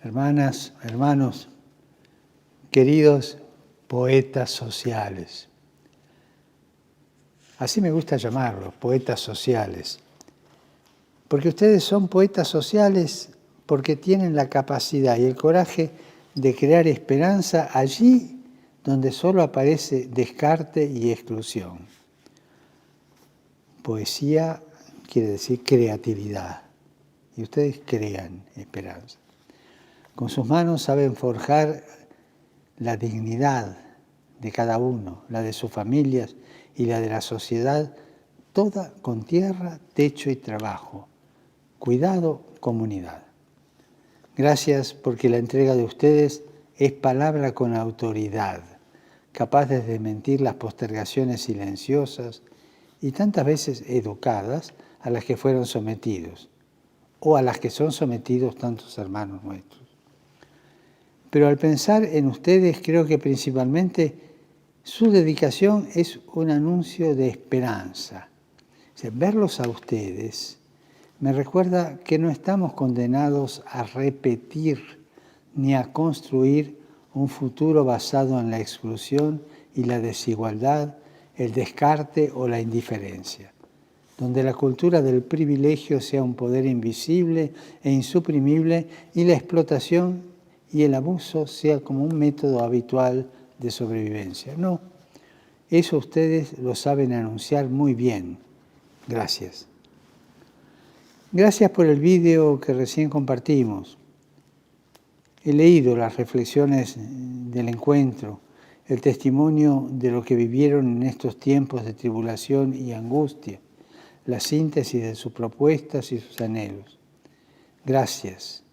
hermanas, hermanos, queridos poetas sociales. Así me gusta llamarlos, poetas sociales. Porque ustedes son poetas sociales porque tienen la capacidad y el coraje de crear esperanza allí donde solo aparece descarte y exclusión. Poesía quiere decir creatividad. Y ustedes crean esperanza. Con sus manos saben forjar la dignidad de cada uno, la de sus familias y la de la sociedad, toda con tierra, techo y trabajo. Cuidado, comunidad. Gracias porque la entrega de ustedes es palabra con autoridad, capaz de desmentir las postergaciones silenciosas y tantas veces educadas a las que fueron sometidos, o a las que son sometidos tantos hermanos nuestros. Pero al pensar en ustedes, creo que principalmente su dedicación es un anuncio de esperanza. O sea, verlos a ustedes me recuerda que no estamos condenados a repetir ni a construir un futuro basado en la exclusión y la desigualdad, el descarte o la indiferencia, donde la cultura del privilegio sea un poder invisible e insuprimible y la explotación y el abuso sea como un método habitual de sobrevivencia. No, eso ustedes lo saben anunciar muy bien. Gracias. Gracias por el vídeo que recién compartimos. He leído las reflexiones del encuentro, el testimonio de lo que vivieron en estos tiempos de tribulación y angustia, la síntesis de sus propuestas y sus anhelos. Gracias.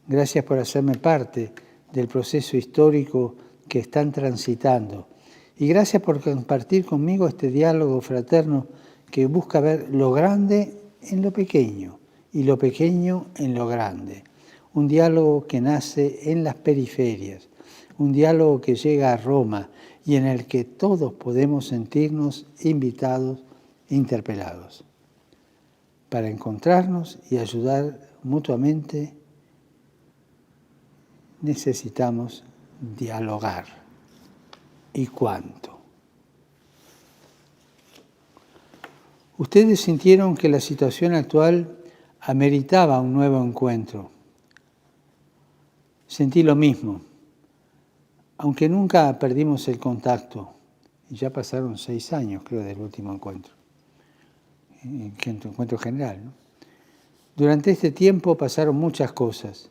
Gracias por hacerme parte del proceso histórico que están transitando. Y gracias por compartir conmigo este diálogo fraterno que busca ver lo grande en lo pequeño y lo pequeño en lo grande. Un diálogo que nace en las periferias, un diálogo que llega a Roma y en el que todos podemos sentirnos invitados e interpelados para encontrarnos y ayudar mutuamente. Necesitamos dialogar. ¿Y cuánto? Ustedes sintieron que la situación actual ameritaba un nuevo encuentro. Sentí lo mismo, aunque nunca perdimos el contacto. Y ya pasaron 6 años, creo, del último encuentro, encuentro general, ¿no? Durante este tiempo pasaron muchas cosas.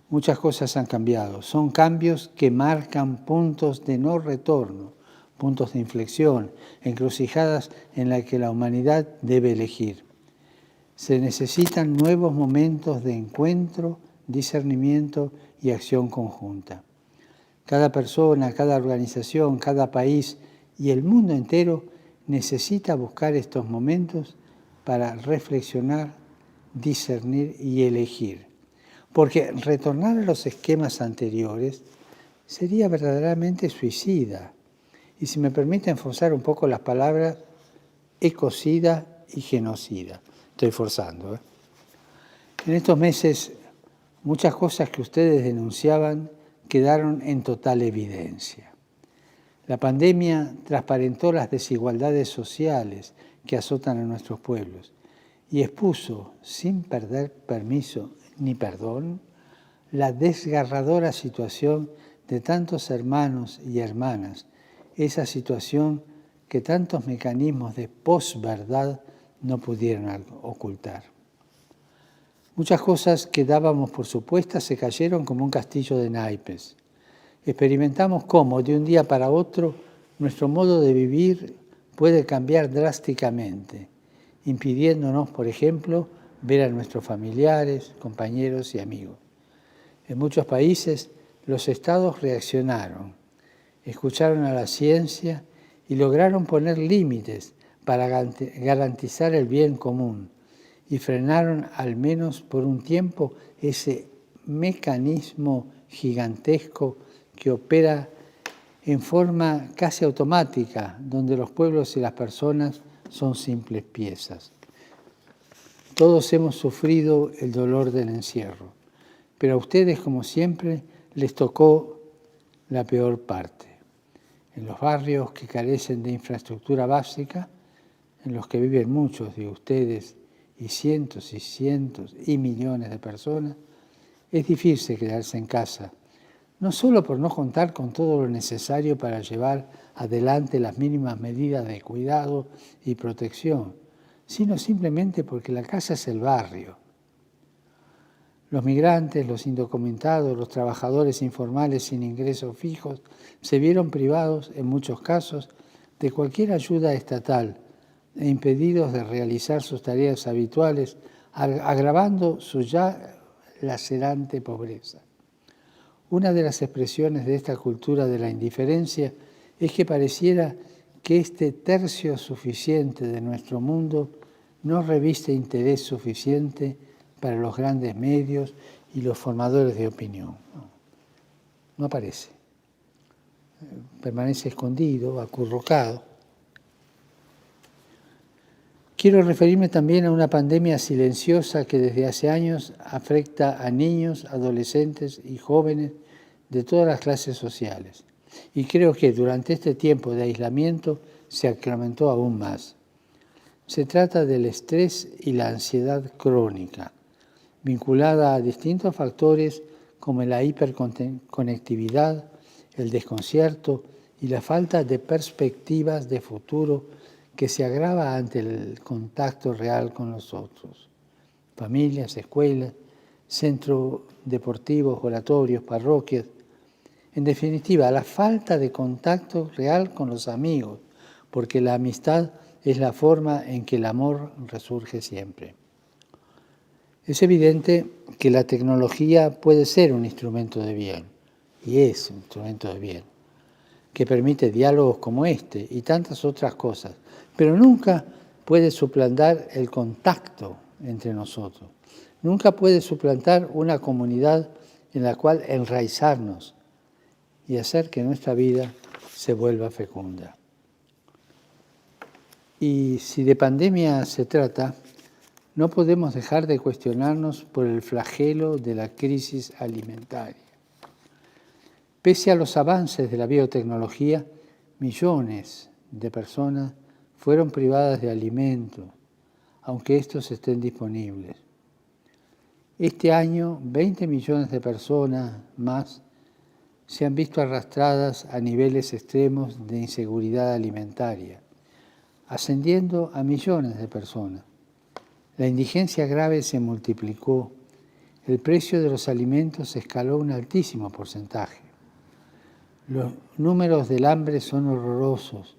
Muchas cosas han cambiado. Son cambios que marcan puntos de no retorno, puntos de inflexión, encrucijadas en las que la humanidad debe elegir. Se necesitan nuevos momentos de encuentro, discernimiento y acción conjunta. Cada persona, cada organización, cada país y el mundo entero necesita buscar estos momentos para reflexionar, discernir y elegir. Porque retornar a los esquemas anteriores sería verdaderamente suicida. Y si me permiten forzar un poco las palabras, ecocida y genocida. Estoy forzando, ¿eh? En estos meses, muchas cosas que ustedes denunciaban quedaron en total evidencia. La pandemia transparentó las desigualdades sociales que azotan a nuestros pueblos y expuso, sin perder permiso ni perdón, la desgarradora situación de tantos hermanos y hermanas, esa situación que tantos mecanismos de posverdad no pudieron ocultar. Muchas cosas que dábamos por supuestas se cayeron como un castillo de naipes. Experimentamos cómo, de un día para otro, nuestro modo de vivir puede cambiar drásticamente, impidiéndonos, por ejemplo, ver a nuestros familiares, compañeros y amigos. En muchos países, los estados reaccionaron, escucharon a la ciencia y lograron poner límites para garantizar el bien común y frenaron, al menos por un tiempo, ese mecanismo gigantesco que opera en forma casi automática, donde los pueblos y las personas son simples piezas. Todos hemos sufrido el dolor del encierro, Pero a ustedes, como siempre, les tocó la peor parte. En los barrios que carecen de infraestructura básica, en los que viven muchos de ustedes y cientos y millones de personas, es difícil quedarse en casa, no solo por no contar con todo lo necesario para llevar adelante las mínimas medidas de cuidado y protección, sino simplemente porque la casa es el barrio. Los migrantes, los indocumentados, los trabajadores informales sin ingresos fijos se vieron privados, en muchos casos, de cualquier ayuda estatal e impedidos de realizar sus tareas habituales, agravando su ya lacerante pobreza. Una de las expresiones de esta cultura de la indiferencia es que pareciera que este tercio suficiente de nuestro mundo no reviste interés suficiente para los grandes medios y los formadores de opinión. No aparece. Permanece escondido, acurrucado. Quiero referirme también a una pandemia silenciosa que desde hace años afecta a niños, adolescentes y jóvenes de todas las clases sociales. Y creo que durante este tiempo de aislamiento se incrementó aún más. Se trata del estrés y la ansiedad crónica, vinculada a distintos factores como la hiperconectividad, el desconcierto y la falta de perspectivas de futuro que se agrava ante el contacto real con los otros. Familias, escuelas, centros deportivos, oratorios, parroquias. En definitiva, la falta de contacto real con los amigos, porque la amistad es la forma en que el amor resurge siempre. Es evidente que la tecnología puede ser un instrumento de bien, y es un instrumento de bien, que permite diálogos como este y tantas otras cosas, pero nunca puede suplantar el contacto entre nosotros. Nunca puede suplantar una comunidad en la cual enraizarnos y hacer que nuestra vida se vuelva fecunda. Y si de pandemia se trata, no podemos dejar de cuestionarnos por el flagelo de la crisis alimentaria. Pese a los avances de la biotecnología, millones de personas fueron privadas de alimento, aunque estos estén disponibles. Este año, 20 millones de personas más se han visto arrastradas a niveles extremos de inseguridad alimentaria, ascendiendo a millones de personas. La indigencia grave se multiplicó, el precio de los alimentos escaló un altísimo porcentaje. Los números del hambre son horrorosos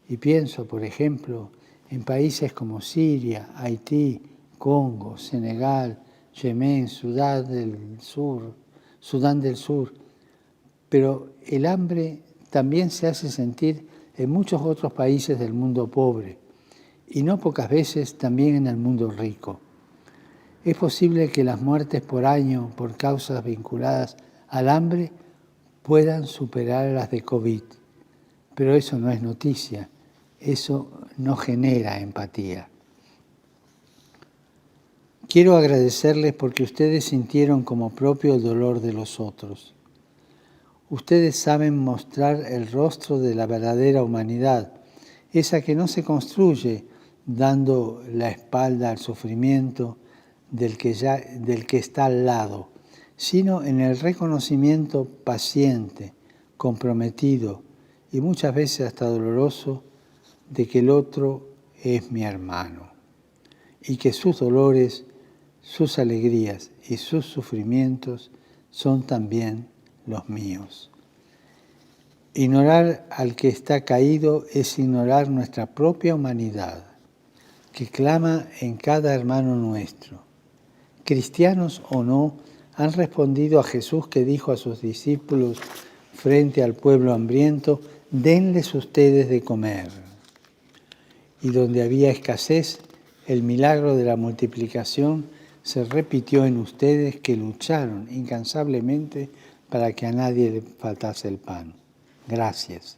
y pienso, por ejemplo, en países como Siria, Haití, Congo, Senegal, Yemen, Sudán del Sur. Pero el hambre también se hace sentir en muchos otros países del mundo pobre y no pocas veces también en el mundo rico. Es posible que las muertes por año por causas vinculadas al hambre puedan superar las de COVID, pero eso no es noticia, eso no genera empatía. Quiero agradecerles porque ustedes sintieron como propio el dolor de los otros. Ustedes saben mostrar el rostro de la verdadera humanidad, esa que no se construye dando la espalda al sufrimiento del que está al lado, sino en el reconocimiento paciente, comprometido y muchas veces hasta doloroso de que el otro es mi hermano y que sus dolores, sus alegrías y sus sufrimientos son también los míos. Ignorar al que está caído es ignorar nuestra propia humanidad, que clama en cada hermano nuestro. Cristianos o no, han respondido a Jesús que dijo a sus discípulos frente al pueblo hambriento, denles ustedes de comer. Y donde había escasez, el milagro de la multiplicación se repitió en ustedes que lucharon incansablemente para que a nadie le faltase el pan. Gracias.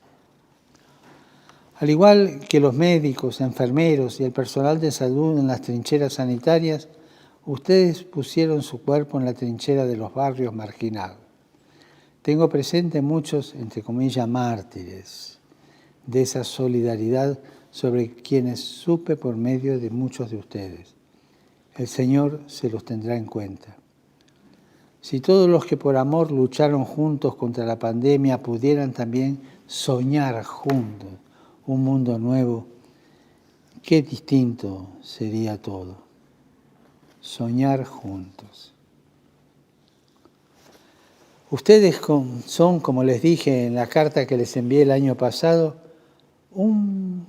Al igual que los médicos, enfermeros y el personal de salud en las trincheras sanitarias, ustedes pusieron su cuerpo en la trinchera de los barrios marginados. Tengo presente muchos, entre comillas, mártires de esa solidaridad sobre quienes supe por medio de muchos de ustedes. El Señor se los tendrá en cuenta. Si todos los que por amor lucharon juntos contra la pandemia pudieran también soñar juntos un mundo nuevo, qué distinto sería todo. Soñar juntos. Ustedes son, como les dije en la carta que les envié el año pasado, un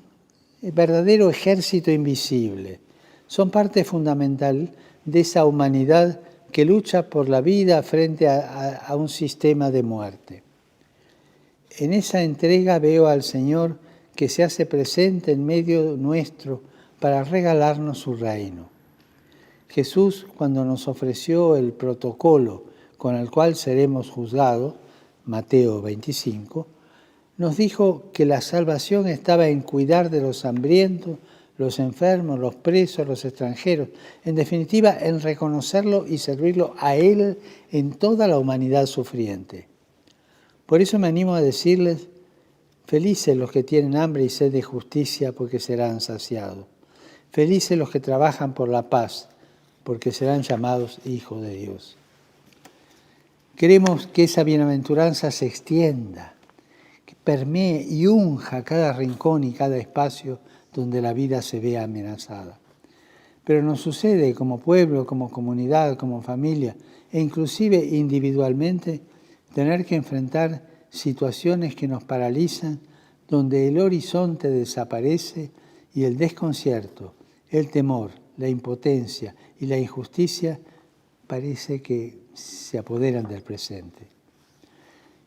verdadero ejército invisible. Son parte fundamental de esa humanidad que lucha por la vida frente a un sistema de muerte. En esa entrega veo al Señor que se hace presente en medio nuestro para regalarnos su reino. Jesús, cuando nos ofreció el protocolo con el cual seremos juzgados, Mateo 25, nos dijo que la salvación estaba en cuidar de los hambrientos, los enfermos, los presos, los extranjeros. En definitiva, en reconocerlo y servirlo a Él en toda la humanidad sufriente. Por eso me animo a decirles, felices los que tienen hambre y sed de justicia, porque serán saciados. Felices los que trabajan por la paz, porque serán llamados hijos de Dios. Queremos que esa bienaventuranza se extienda, que permee y unja cada rincón y cada espacio donde la vida se vea amenazada. Pero nos sucede como pueblo, como comunidad, como familia e inclusive individualmente tener que enfrentar situaciones que nos paralizan, donde el horizonte desaparece y el desconcierto, el temor, la impotencia y la injusticia parece que se apoderan del presente.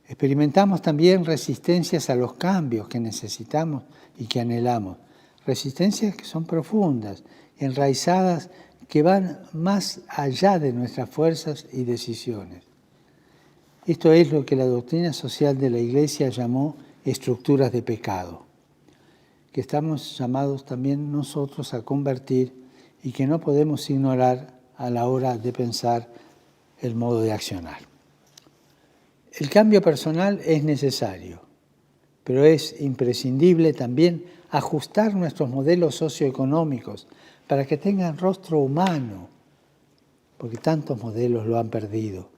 Experimentamos también resistencias a los cambios que necesitamos y que anhelamos. Resistencias que son profundas, enraizadas, que van más allá de nuestras fuerzas y decisiones. Esto es lo que la doctrina social de la Iglesia llamó estructuras de pecado, que estamos llamados también nosotros a convertir y que no podemos ignorar a la hora de pensar el modo de accionar. El cambio personal es necesario, pero es imprescindible también ajustar nuestros modelos socioeconómicos para que tengan rostro humano, porque tantos modelos lo han perdido.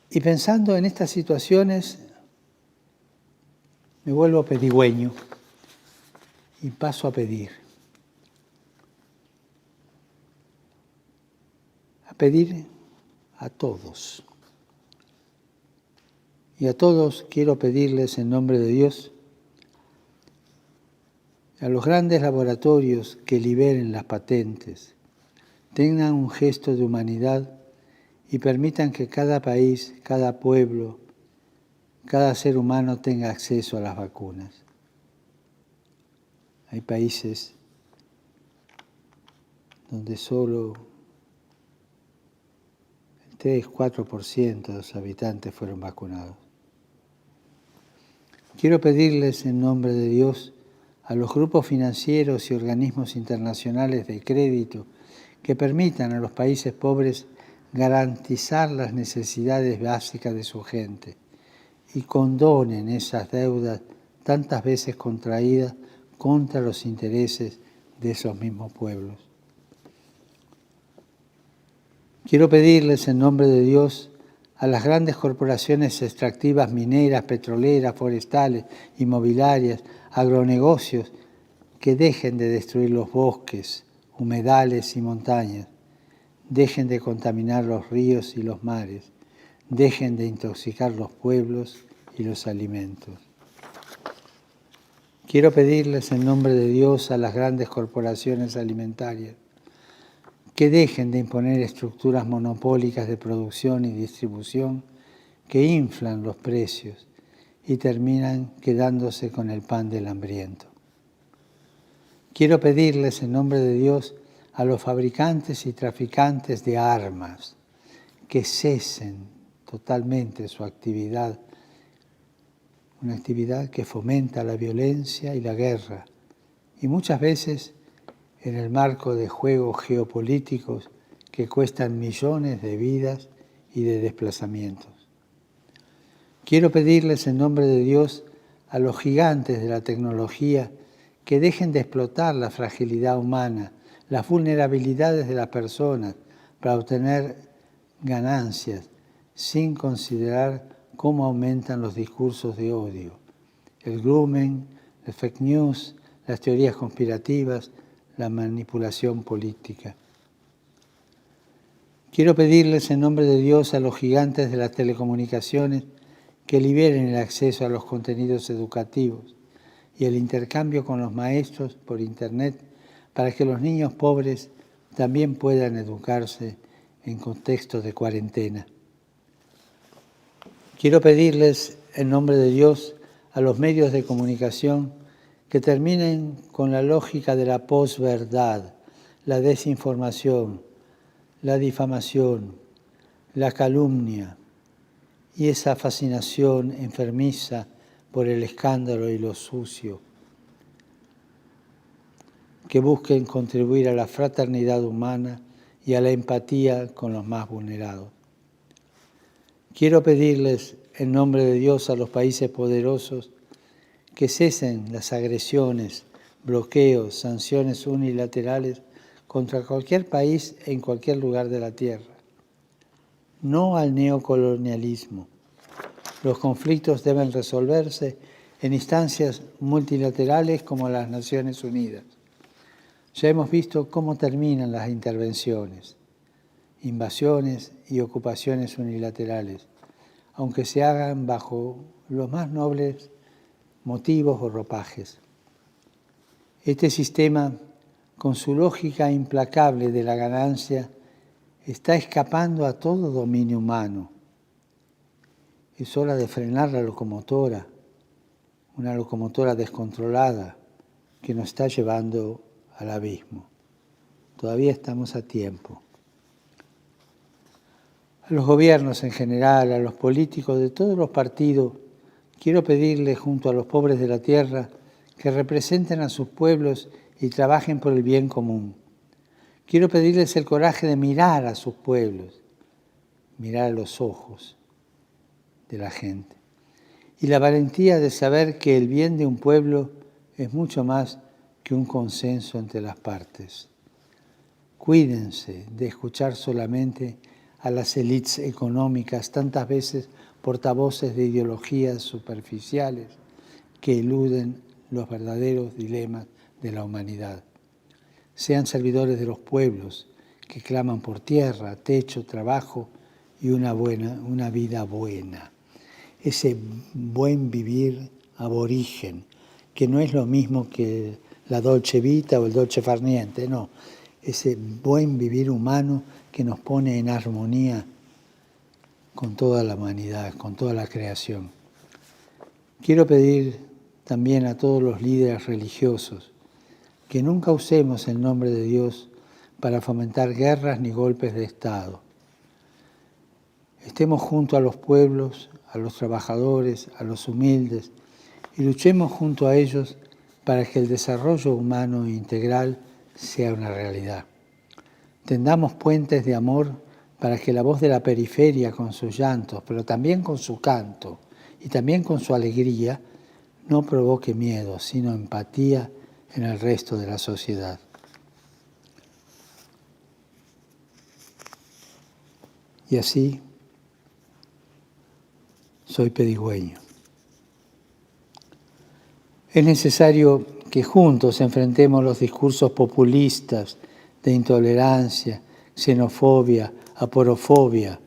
Y pensando en estas situaciones, me vuelvo pedigüeño y paso a pedir. A pedir a todos. Y a todos quiero pedirles en nombre de Dios, a los grandes laboratorios que liberen las patentes, tengan un gesto de humanidad y permitan que cada país, cada pueblo, cada ser humano tenga acceso a las vacunas. Hay países donde solo el 3-4% de los habitantes fueron vacunados. Quiero pedirles en nombre de Dios a los grupos financieros y organismos internacionales de crédito que permitan a los países pobres garantizar las necesidades básicas de su gente y condonen esas deudas tantas veces contraídas contra los intereses de esos mismos pueblos. Quiero pedirles en nombre de Dios a las grandes corporaciones extractivas mineras, petroleras, forestales, inmobiliarias, agronegocios, que dejen de destruir los bosques, humedales y montañas, dejen de contaminar los ríos y los mares, dejen de intoxicar los pueblos y los alimentos. Quiero pedirles en nombre de Dios a las grandes corporaciones alimentarias que dejen de imponer estructuras monopólicas de producción y distribución que inflan los precios y terminan quedándose con el pan del hambriento. Quiero pedirles en nombre de Dios a los fabricantes y traficantes de armas que cesen totalmente su actividad, una actividad que fomenta la violencia y la guerra, y muchas veces en el marco de juegos geopolíticos que cuestan millones de vidas y de desplazamientos. Quiero pedirles en nombre de Dios a los gigantes de la tecnología que dejen de explotar la fragilidad humana, las vulnerabilidades de las personas para obtener ganancias sin considerar cómo aumentan los discursos de odio, el grooming, las fake news, las teorías conspirativas, la manipulación política. Quiero pedirles en nombre de Dios a los gigantes de las telecomunicaciones que liberen el acceso a los contenidos educativos y el intercambio con los maestros por Internet para que los niños pobres también puedan educarse en contextos de cuarentena. Quiero pedirles en nombre de Dios a los medios de comunicación que terminen con la lógica de la posverdad, la desinformación, la difamación, la calumnia y esa fascinación enfermiza por el escándalo y lo sucio, que busquen contribuir a la fraternidad humana y a la empatía con los más vulnerados. Quiero pedirles en nombre de Dios a los países poderosos que cesen las agresiones, bloqueos, sanciones unilaterales contra cualquier país en cualquier lugar de la tierra. No al neocolonialismo. Los conflictos deben resolverse en instancias multilaterales como las Naciones Unidas. Ya hemos visto cómo terminan las intervenciones, invasiones y ocupaciones unilaterales, aunque se hagan bajo los más nobles motivos o ropajes. Este sistema, con su lógica implacable de la ganancia, está escapando a todo dominio humano. Es hora de frenar la locomotora, una locomotora descontrolada que nos está llevando al abismo. Todavía estamos a tiempo. A los gobiernos en general, a los políticos de todos los partidos, quiero pedirles junto a los pobres de la tierra que representen a sus pueblos y trabajen por el bien común. Quiero pedirles el coraje de mirar a sus pueblos, mirar a los ojos de la gente. Y la valentía de saber que el bien de un pueblo es mucho más que un consenso entre las partes. Cuídense de escuchar solamente a las élites económicas, tantas veces portavoces de ideologías superficiales que eluden los verdaderos dilemas de la humanidad. Sean servidores de los pueblos que claman por tierra, techo, trabajo y una vida buena. Ese buen vivir aborigen, que no es lo mismo que la dolce vita o el dolce far niente, no. Ese buen vivir humano que nos pone en armonía con toda la humanidad, con toda la creación. Quiero pedir también a todos los líderes religiosos que nunca usemos el nombre de Dios para fomentar guerras ni golpes de Estado. Estemos junto a los pueblos, a los trabajadores, a los humildes, y luchemos junto a ellos para que el desarrollo humano integral sea una realidad. Tendamos puentes de amor para que la voz de la periferia con sus llantos, pero también con su canto y también con su alegría, no provoque miedo, sino empatía en el resto de la sociedad. Y así soy pedigüeño. Es necesario que juntos enfrentemos los discursos populistas de intolerancia, xenofobia, aporofobia,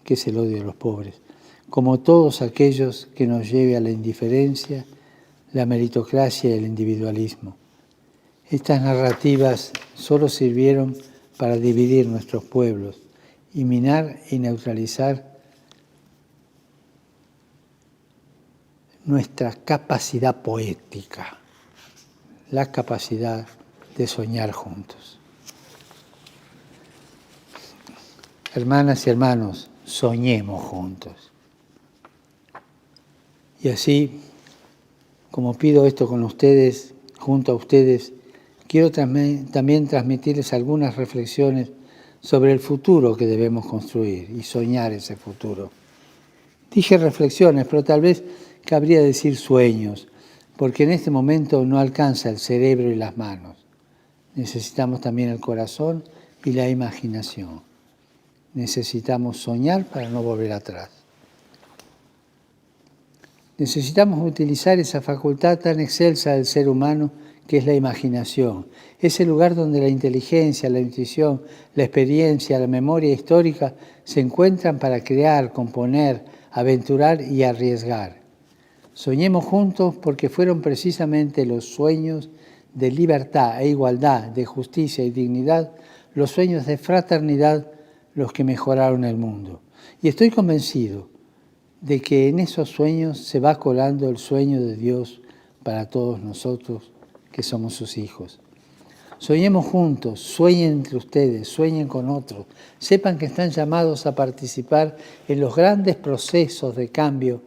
que es el odio a los pobres, como todos aquellos que nos lleve a la indiferencia, la meritocracia y el individualismo. Estas narrativas solo sirvieron para dividir nuestros pueblos y minar y neutralizar nuestra capacidad poética, la capacidad de soñar juntos. Hermanas y hermanos, soñemos juntos. Y así, como pido esto con ustedes, junto a ustedes, quiero también transmitirles algunas reflexiones sobre el futuro que debemos construir y soñar ese futuro. Dije reflexiones, pero tal vez cabría decir sueños, porque en este momento no alcanza el cerebro y las manos. Necesitamos también el corazón y la imaginación. Necesitamos soñar para no volver atrás. Necesitamos utilizar esa facultad tan excelsa del ser humano que es la imaginación. Ese lugar donde la inteligencia, la intuición, la experiencia, la memoria histórica se encuentran para crear, componer, aventurar y arriesgar. Soñemos juntos porque fueron precisamente los sueños de libertad e igualdad, de justicia y dignidad, los sueños de fraternidad, los que mejoraron el mundo. Y estoy convencido de que en esos sueños se va colando el sueño de Dios para todos nosotros que somos sus hijos. Soñemos juntos, sueñen entre ustedes, sueñen con otros, sepan que están llamados a participar en los grandes procesos de cambio,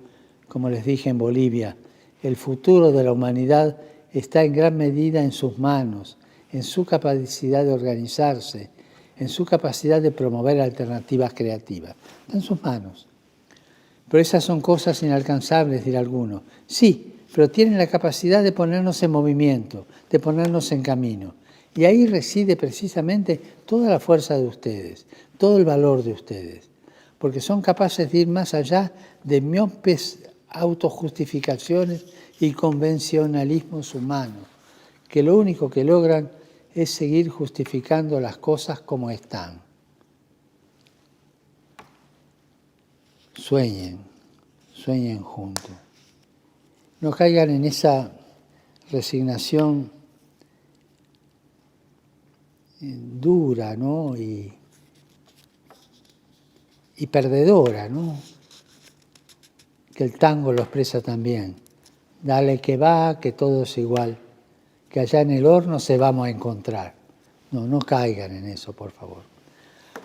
como les dije en Bolivia. El futuro de la humanidad está en gran medida en sus manos, en su capacidad de organizarse, en su capacidad de promover alternativas creativas. Está en sus manos. Pero esas son cosas inalcanzables, dirá alguno. Sí, pero tienen la capacidad de ponernos en movimiento, de ponernos en camino. Y ahí reside precisamente toda la fuerza de ustedes, todo el valor de ustedes, porque son capaces de ir más allá de miopes autojustificaciones y convencionalismos humanos, que lo único que logran es seguir justificando las cosas como están. Sueñen juntos. No caigan en esa resignación dura, ¿no? y perdedora, ¿no? Que el tango lo expresa también. Dale que va, que todo es igual, que allá en el horno se vamos a encontrar. No caigan en eso, por favor.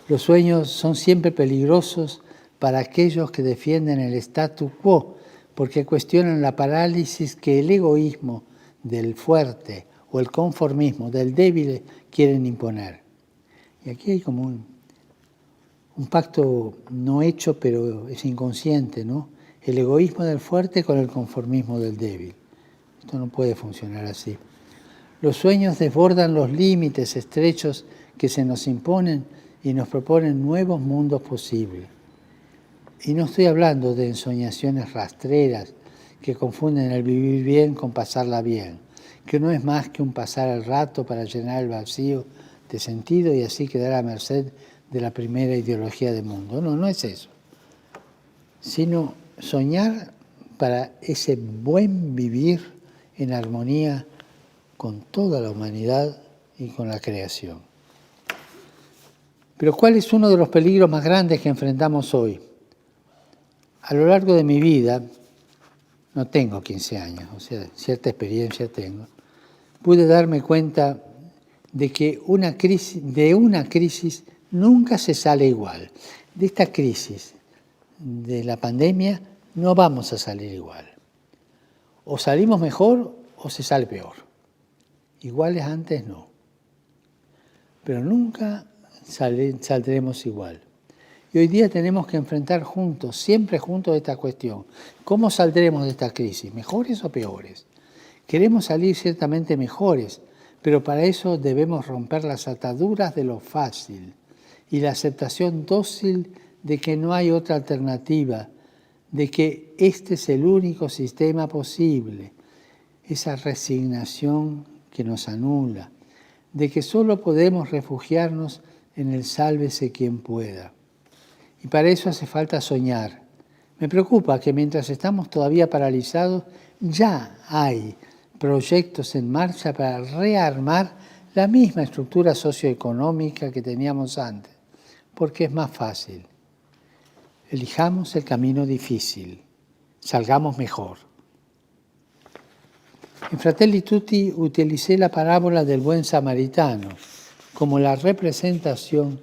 Los sueños son siempre peligrosos para aquellos que defienden el statu quo, porque cuestionan la parálisis que el egoísmo del fuerte o el conformismo del débil quieren imponer. Y aquí hay como un pacto no hecho, pero es inconsciente, ¿no? El egoísmo del fuerte con el conformismo del débil. Esto no puede funcionar así. Los sueños desbordan los límites estrechos que se nos imponen y nos proponen nuevos mundos posibles. Y no estoy hablando de ensoñaciones rastreras que confunden el vivir bien con pasarla bien, que no es más que un pasar el rato para llenar el vacío de sentido y así quedar a merced de la primera ideología del mundo. No es eso. Sino soñar para ese buen vivir en armonía con toda la humanidad y con la creación. Pero ¿cuál es uno de los peligros más grandes que enfrentamos hoy? A lo largo de mi vida, no tengo 15 años, o sea, cierta experiencia tengo, pude darme cuenta de que de una crisis nunca se sale igual. De esta crisis de la pandemia no vamos a salir igual. O salimos mejor o se sale peor. Iguales antes no. Pero nunca saldremos igual. Y hoy día tenemos que enfrentar juntos, siempre juntos, esta cuestión. ¿Cómo saldremos de esta crisis? ¿Mejores o peores? Queremos salir ciertamente mejores, pero para eso debemos romper las ataduras de lo fácil y la aceptación dócil de que no hay otra alternativa, de que este es el único sistema posible, esa resignación que nos anula, de que solo podemos refugiarnos en el sálvese quien pueda. Y para eso hace falta soñar. Me preocupa que mientras estamos todavía paralizados, ya hay proyectos en marcha para rearmar la misma estructura socioeconómica que teníamos antes, porque es más fácil. Elijamos el camino difícil, salgamos mejor. En Fratelli Tutti utilicé la parábola del buen samaritano como la representación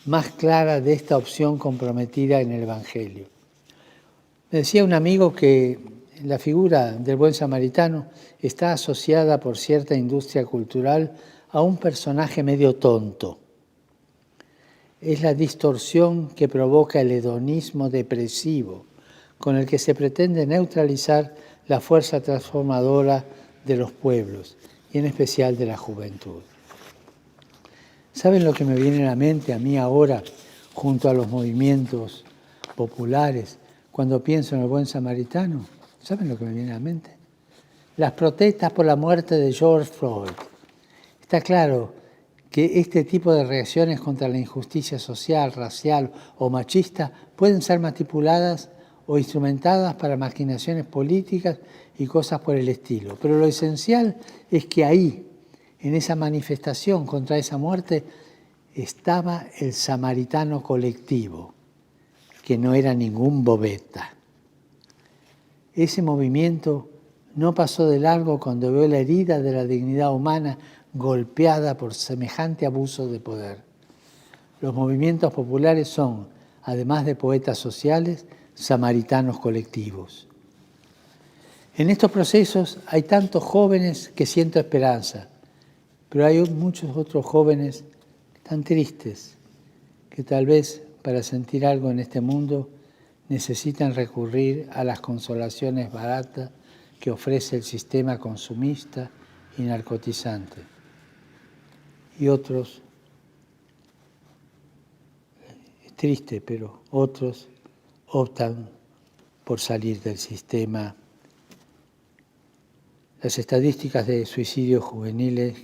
más clara de esta opción comprometida en el Evangelio. Me decía un amigo que la figura del buen samaritano está asociada por cierta industria cultural a un personaje medio tonto. es la distorsión que provoca el hedonismo depresivo, con el que se pretende neutralizar la fuerza transformadora de los pueblos, y en especial de la juventud. ¿Saben lo que me viene a la mente a mí ahora, junto a los movimientos populares, cuando pienso en el buen samaritano? ¿Saben lo que me viene a la mente? Las protestas por la muerte de George Floyd. Está claro que este tipo de reacciones contra la injusticia social, racial o machista pueden ser manipuladas o instrumentadas para maquinaciones políticas y cosas por el estilo. Pero lo esencial es que ahí, en esa manifestación contra esa muerte, estaba el samaritano colectivo, que no era ningún bobeta. Ese movimiento no pasó de largo cuando vio la herida de la dignidad humana golpeada por semejante abuso de poder. Los movimientos populares son, además de poetas sociales, samaritanos colectivos. En estos procesos hay tantos jóvenes que siento esperanza, pero hay muchos otros jóvenes tan tristes que tal vez para sentir algo en este mundo necesitan recurrir a las consolaciones baratas que ofrece el sistema consumista y narcotizante. Y otros, es triste, pero otros optan por salir del sistema. Las estadísticas de suicidios juveniles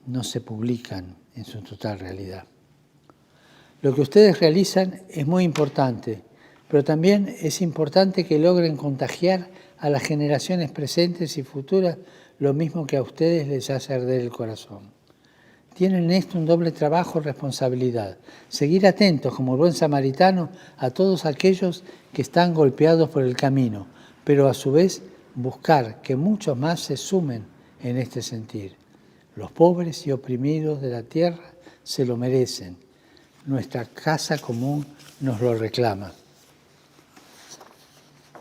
no se publican en su total realidad. Lo que ustedes realizan es muy importante, pero también es importante que logren contagiar a las generaciones presentes y futuras lo mismo que a ustedes les hace arder el corazón. Tienen en esto un doble trabajo y responsabilidad. Seguir atentos como el buen samaritano a todos aquellos que están golpeados por el camino, pero a su vez buscar que muchos más se sumen en este sentir. Los pobres y oprimidos de la tierra se lo merecen. Nuestra casa común nos lo reclama.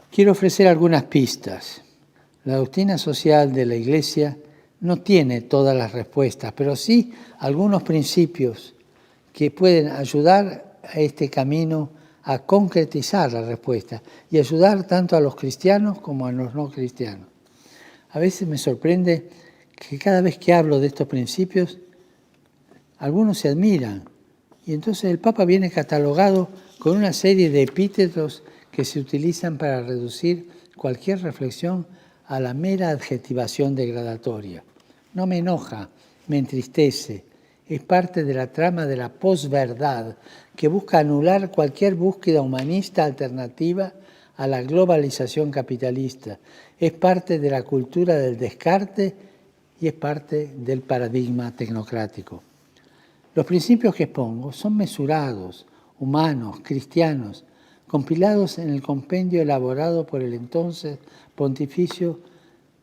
Quiero ofrecer algunas pistas. La doctrina social de la Iglesia no tiene todas las respuestas, pero sí algunos principios que pueden ayudar a este camino a concretizar la respuesta y ayudar tanto a los cristianos como a los no cristianos. A veces me sorprende que cada vez que hablo de estos principios, algunos se admiran y entonces el Papa viene catalogado con una serie de epítetos que se utilizan para reducir cualquier reflexión a la mera adjetivación degradatoria. No me enoja, me entristece. Es parte de la trama de la posverdad que busca anular cualquier búsqueda humanista alternativa a la globalización capitalista. Es parte de la cultura del descarte y es parte del paradigma tecnocrático. Los principios que expongo son mesurados, humanos, cristianos, compilados en el compendio elaborado por el entonces Pontificio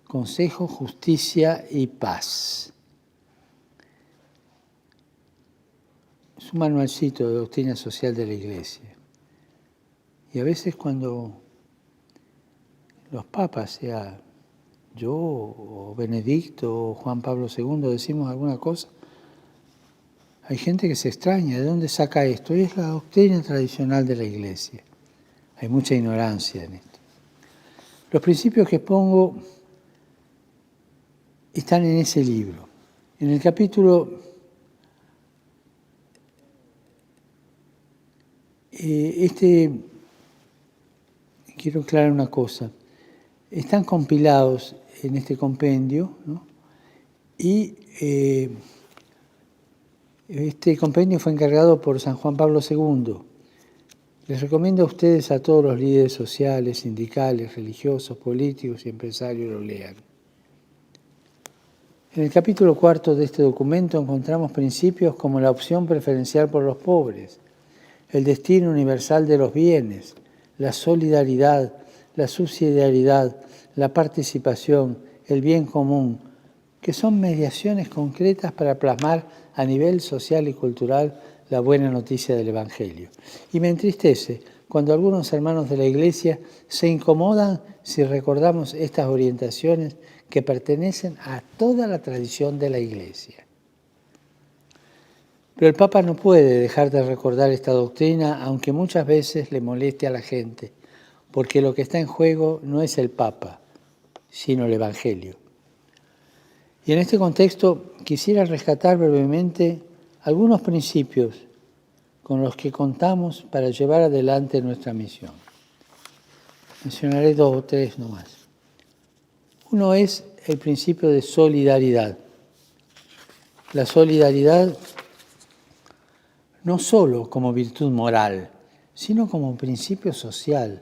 Consejo, Justicia y Paz. Es un manualcito de doctrina social de la Iglesia. Y a veces cuando los papas, sea yo o Benedicto o Juan Pablo II, decimos alguna cosa, hay gente que se extraña, ¿de dónde saca esto? Y es la doctrina tradicional de la Iglesia. Hay mucha ignorancia en esto. Los principios que pongo están en ese libro. En el capítulo quiero aclarar una cosa. Están compilados en este compendio, ¿no? Y este compendio fue encargado por San Juan Pablo II. Les recomiendo a ustedes, a todos los líderes sociales, sindicales, religiosos, políticos y empresarios, lo lean. En el capítulo 4 de este documento encontramos principios como la opción preferencial por los pobres, el destino universal de los bienes, la solidaridad, la subsidiariedad, la participación, el bien común, que son mediaciones concretas para plasmar a nivel social y cultural la buena noticia del Evangelio. Y me entristece cuando algunos hermanos de la Iglesia se incomodan si recordamos estas orientaciones que pertenecen a toda la tradición de la Iglesia. Pero el Papa no puede dejar de recordar esta doctrina, aunque muchas veces le moleste a la gente, porque lo que está en juego no es el Papa, sino el Evangelio. Y en este contexto quisiera rescatar brevemente algunos principios con los que contamos para llevar adelante nuestra misión. Mencionaré 2 o 3 nomás. Uno es el principio de solidaridad. La solidaridad no solo como virtud moral, sino como principio social,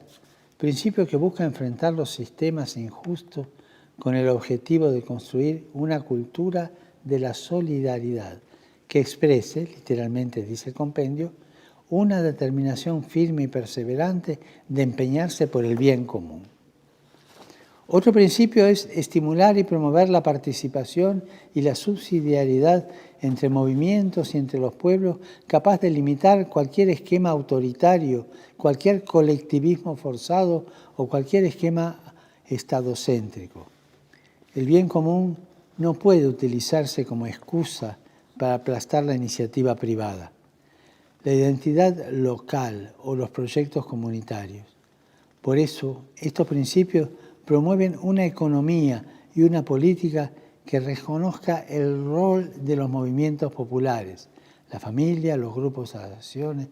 principio que busca enfrentar los sistemas injustos con el objetivo de construir una cultura de la solidaridad que exprese, literalmente dice el compendio, una determinación firme y perseverante de empeñarse por el bien común. Otro principio es estimular y promover la participación y la subsidiariedad entre movimientos y entre los pueblos, capaz de limitar cualquier esquema autoritario, cualquier colectivismo forzado o cualquier esquema estadocéntrico. El bien común no puede utilizarse como excusa para aplastar la iniciativa privada, la identidad local o los proyectos comunitarios. Por eso, estos principios promueven una economía y una política que reconozca el rol de los movimientos populares, la familia, los grupos de asociaciones,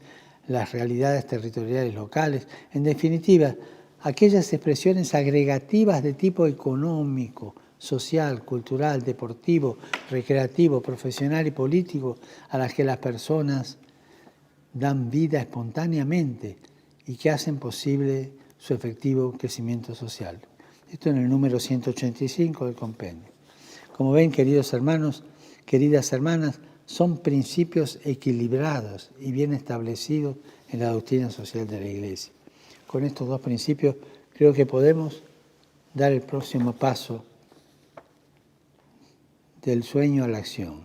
las realidades territoriales locales, en definitiva, aquellas expresiones agregativas de tipo económico, social, cultural, deportivo, recreativo, profesional y político a las que las personas dan vida espontáneamente y que hacen posible su efectivo crecimiento social. Esto en el número 185 del compendio. Como ven, queridos hermanos, queridas hermanas, son principios equilibrados y bien establecidos en la doctrina social de la Iglesia. Con estos 2 principios creo que podemos dar el próximo paso del sueño a la acción,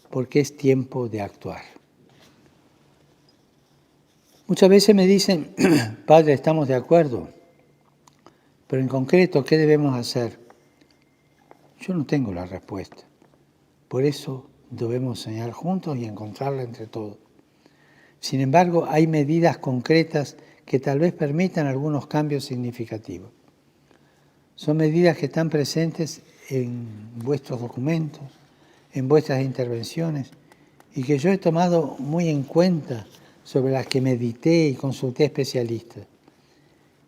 porque es tiempo de actuar. Muchas veces me dicen, Padre, estamos de acuerdo, pero en concreto, ¿qué debemos hacer? Yo no tengo la respuesta. Por eso debemos soñar juntos y encontrarla entre todos. Sin embargo, hay medidas concretas que tal vez permitan algunos cambios significativos. Son medidas que están presentes en vuestros documentos, en vuestras intervenciones, y que yo he tomado muy en cuenta, sobre las que medité y consulté especialistas.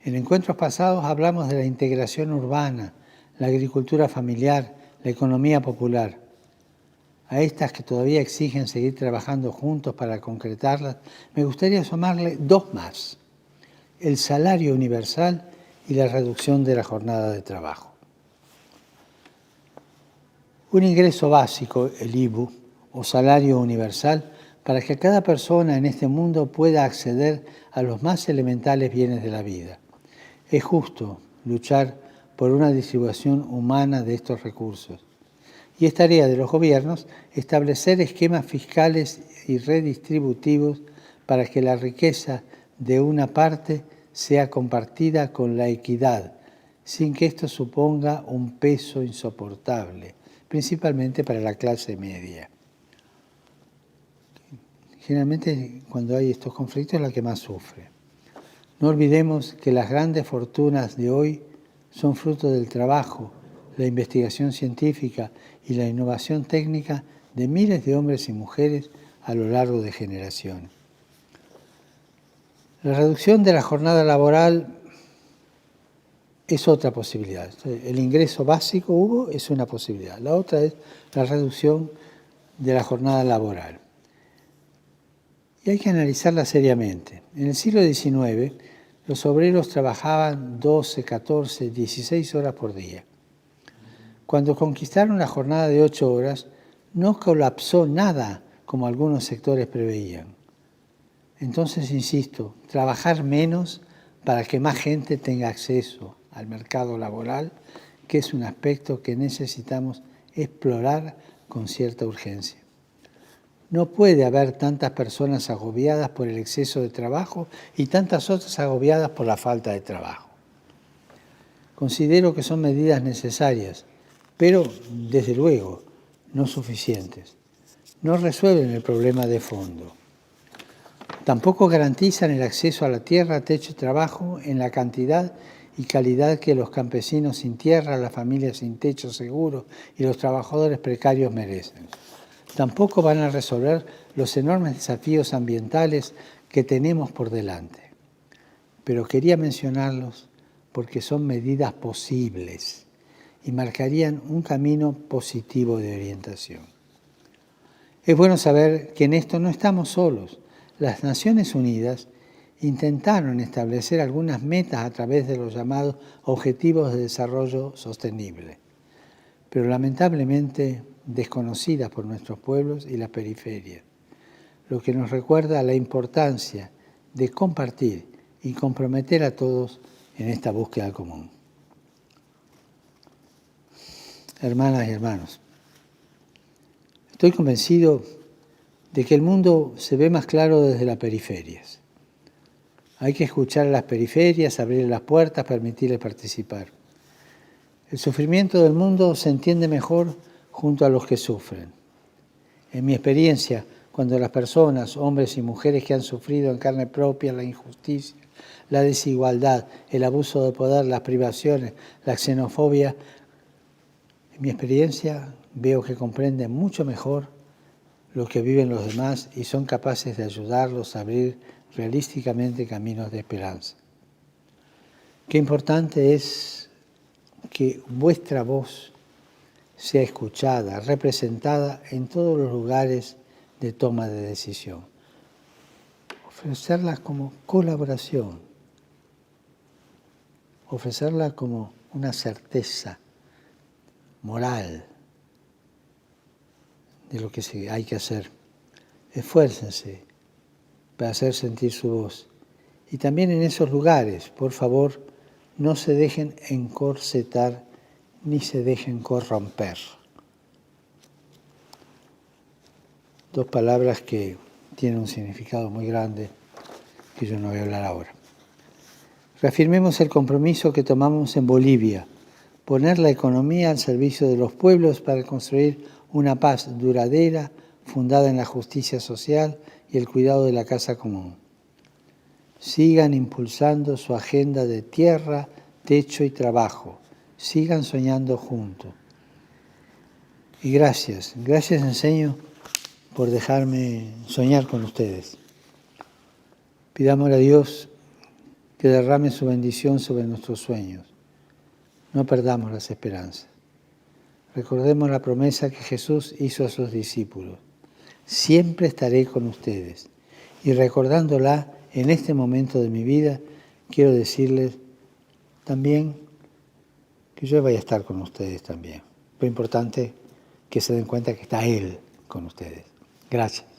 En encuentros pasados hablamos de la integración urbana, la agricultura familiar, la economía popular. A estas que todavía exigen seguir trabajando juntos para concretarlas, me gustaría sumarle 2 más: el salario universal y la reducción de la jornada de trabajo. Un ingreso básico, el IBU, o salario universal, para que cada persona en este mundo pueda acceder a los más elementales bienes de la vida. Es justo luchar por una distribución humana de estos recursos. Y es tarea de los gobiernos establecer esquemas fiscales y redistributivos para que la riqueza de una parte sea compartida con la equidad, sin que esto suponga un peso insoportable, principalmente para la clase media. Generalmente, cuando hay estos conflictos, es la que más sufre. No olvidemos que las grandes fortunas de hoy son fruto del trabajo, la investigación científica y la innovación técnica de miles de hombres y mujeres a lo largo de generaciones. La reducción de la jornada laboral es otra posibilidad. El ingreso básico, Hugo, es una posibilidad. La otra es la reducción de la jornada laboral. Y hay que analizarla seriamente. En el siglo XIX, los obreros trabajaban 12, 14, 16 horas por día. Cuando conquistaron la jornada de 8 horas, no colapsó nada como algunos sectores preveían. Entonces, insisto, trabajar menos para que más gente tenga acceso al mercado laboral, que es un aspecto que necesitamos explorar con cierta urgencia. No puede haber tantas personas agobiadas por el exceso de trabajo y tantas otras agobiadas por la falta de trabajo. Considero que son medidas necesarias, pero, desde luego, no suficientes. no resuelven el problema de fondo. Tampoco garantizan el acceso a la tierra, techo y trabajo en la cantidad y calidad que los campesinos sin tierra, las familias sin techo seguro y los trabajadores precarios merecen. Tampoco van a resolver los enormes desafíos ambientales que tenemos por delante. Pero quería mencionarlos porque son medidas posibles y marcarían un camino positivo de orientación. Es bueno saber que en esto no estamos solos. Las Naciones Unidas intentaron establecer algunas metas a través de los llamados Objetivos de Desarrollo Sostenible, pero lamentablemente desconocidas por nuestros pueblos y la periferia, lo que nos recuerda la importancia de compartir y comprometer a todos en esta búsqueda común. Hermanas y hermanos, estoy convencido de que el mundo se ve más claro desde las periferias. Hay que escuchar a las periferias, abrir las puertas, permitirles participar. El sufrimiento del mundo se entiende mejor junto a los que sufren. En mi experiencia, cuando las personas, hombres y mujeres que han sufrido en carne propia la injusticia, la desigualdad, el abuso de poder, las privaciones, la xenofobia, en mi experiencia veo que comprenden mucho mejor lo que viven los demás y son capaces de ayudarlos a abrir realísticamente caminos de esperanza. Qué importante es que vuestra voz sea escuchada, representada en todos los lugares de toma de decisión. Ofrecerla como colaboración, ofrecerla como una certeza moral de lo que hay que hacer. Esfuércense para hacer sentir su voz. Y también en esos lugares, por favor, no se dejen encorsetar ni se dejen corromper. Dos palabras que tienen un significado muy grande que yo no voy a hablar ahora. Reafirmemos el compromiso que tomamos en Bolivia, poner la economía al servicio de los pueblos para construir una paz duradera, fundada en la justicia social y el cuidado de la casa común. Sigan impulsando su agenda de tierra, techo y trabajo. Sigan soñando juntos. Y gracias Enseño por dejarme soñar con ustedes. Pidámosle a Dios que derrame su bendición sobre nuestros sueños. No perdamos las esperanzas. Recordemos la promesa que Jesús hizo a sus discípulos. Siempre estaré con ustedes. Y recordándola en este momento de mi vida, quiero decirles también que yo voy a estar con ustedes también. Lo importante es que se den cuenta que está Él con ustedes. Gracias.